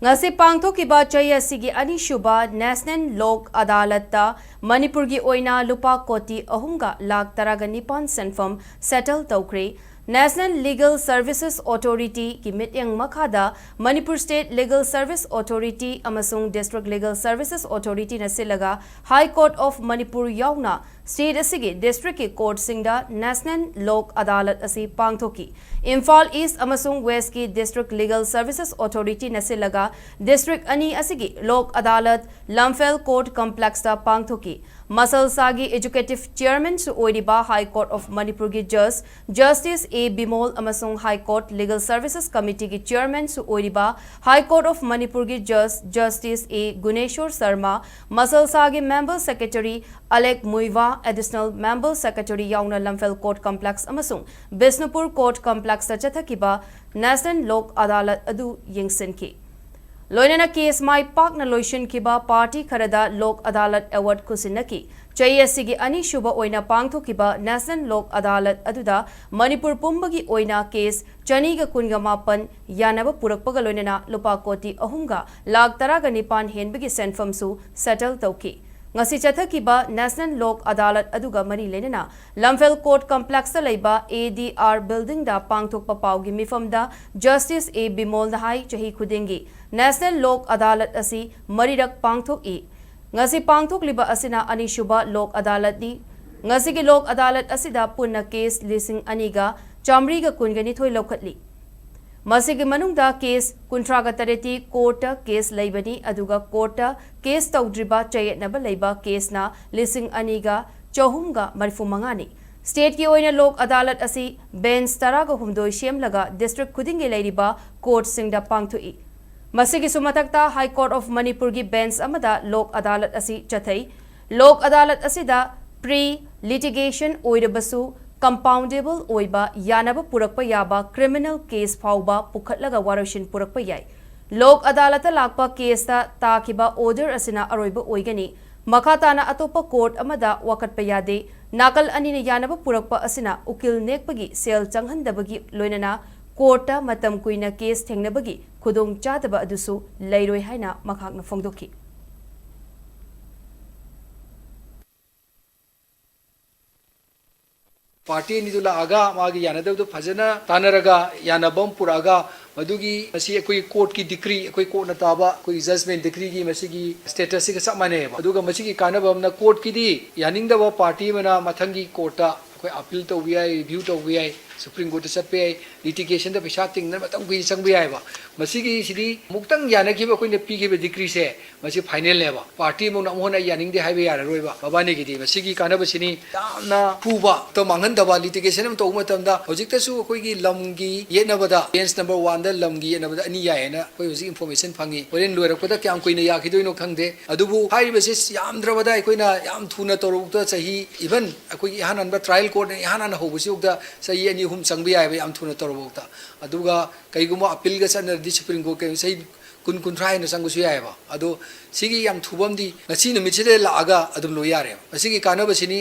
ngasi pangthokiba chai asigi anishuba National Lok Adalat Manipur gi oina lupa koti ahunga lakh taraga nipan senfam settle tawkre National Legal Services Authority ki mityang makhada Manipur State Legal Service Authority amasung District Legal Services Authority na silaga High Court of Manipur yauna State asigi District ki court singda National Lok Adalat asi pangthoki Imphal East amasung West ki District Legal Services Authority na silaga District ani asigi Lok Adalat Lamphel Court Complex ta pangthoki Masal Sagi Executive Chairman su oiriba High Court of Manipur gi Justice A. Bimol amasung High Court Legal Services Committee ki Chairman su oiriba High Court of Manipur gi Justice A. Guneshwar Sharma Masal Sagi Member Secretary Alek Muiva Additional Member Secretary yauna Lamphel Court Complex amasung Bisnupur Court Complex ta chathakiba National Lok Adalat adu yengsinki Loinana case mai pak na loishin kiba party kharada Lok Adalat award kusinaki chayasigi ani shuba oina pangtho kiba National Lok Adalat aduda Manipur pumbagi oina case chaniga kunga mapan yanaba purakpaga loinana lupa koti ahunga lakh taraga nipan henbagi senfam su settle tawki ngasi chathakiba National Lok Adalat aduga mari lenana Lamphel Court Complex ta leiba ADR building da pangthokpa paugi mifamda Justice A Bimol na hai chahi khudingi National Lok Adalat asi marirak pangthok e ngasi pangthok liba asina ani shuba Lok Adalat ni ngasi gi Lok Adalat asida punna case lising aniga chamri ga kungani thoi lokhatli masigi manungda case kuntraga tareti court case leibani aduga court case tawdriba chayetnaba leiba case na lising aniga chahumga marfu mangani state ki oina Lok Adalat asi bench taraga humdoi shemlaga district khudingi leiriba court singda pangthui masigi sumatakta High Court of Manipur gi bench amada Lok Adalat asi chathai Lok Adalat asida pre litigation oirabasu compoundable oiba yanaba purakpa yaba criminal case fauba pukhatlaga waroshin purakpa yai Lok Adalata lakpa case ta takiba order asina aroiba oigani makhatana atopa court amada wakatpa yade nakal anina yanaba purakpa asina ukil nekpagi sel changhandabagi loinana court ta matam kuina case thengnabagi khudong chadaba adusu leiroi haina makhakna phongdoki party निदुला आगा मागी यानदब तो फजना तानरगा यानबम पुरागा मदुगी मसी कोई court की decree कोई court नताबा कोई judgement decree की मसी की स्टेटस के सब माने अदुगा मसी की कानबम ना कोर्ट की दी यानिंगदब पार्टी मना मथंगी कोर्टा कोई अपील तो हुआ है रिव्यू तो हुआ है सुप्रीम कोर्ट चटपे लिटिगेशन द पैसा तिंगना मतम कुई संग यायबा मसीगी सिदी मुक्तंग यानखिबा कोई ने पीखिबा डिक्री से मसी फाइनल लेबा पार्टी मो नमोना यानिंग दे हाइबे यार रोइबा बाबाने गिदी मसीगी कानबसिनी यामना फुबा तो मांगन दबा लिटिगेशन तो मतमदा होजिकतसु कोई लमगी येनबदा बेंच नंबर 1 द लमगी येनबदा अनि यायना कोई होजि इंफॉर्मेशन फांगी ओरेन लोरकदा क्याम कोइना याखिदोइनो खंगदे अदुबु हाइबसे यामद्रबदा कोइना याम थुना तोरुक्ता सही इवन कोई हाननबा ट्रायल कोर्ट ने हानन होबसिउदा सही अनि हुम संग यायबा याम थुना तोरुक्ता अदुगा कईगुमा अपील ग सनरदि सुप्रीम कोर्ट के सही कुन कुंथ्राय न संगसु यायबा अदो सिगी याम थुबमदि ngasi numitse laga adum lo yare masigi kanabasini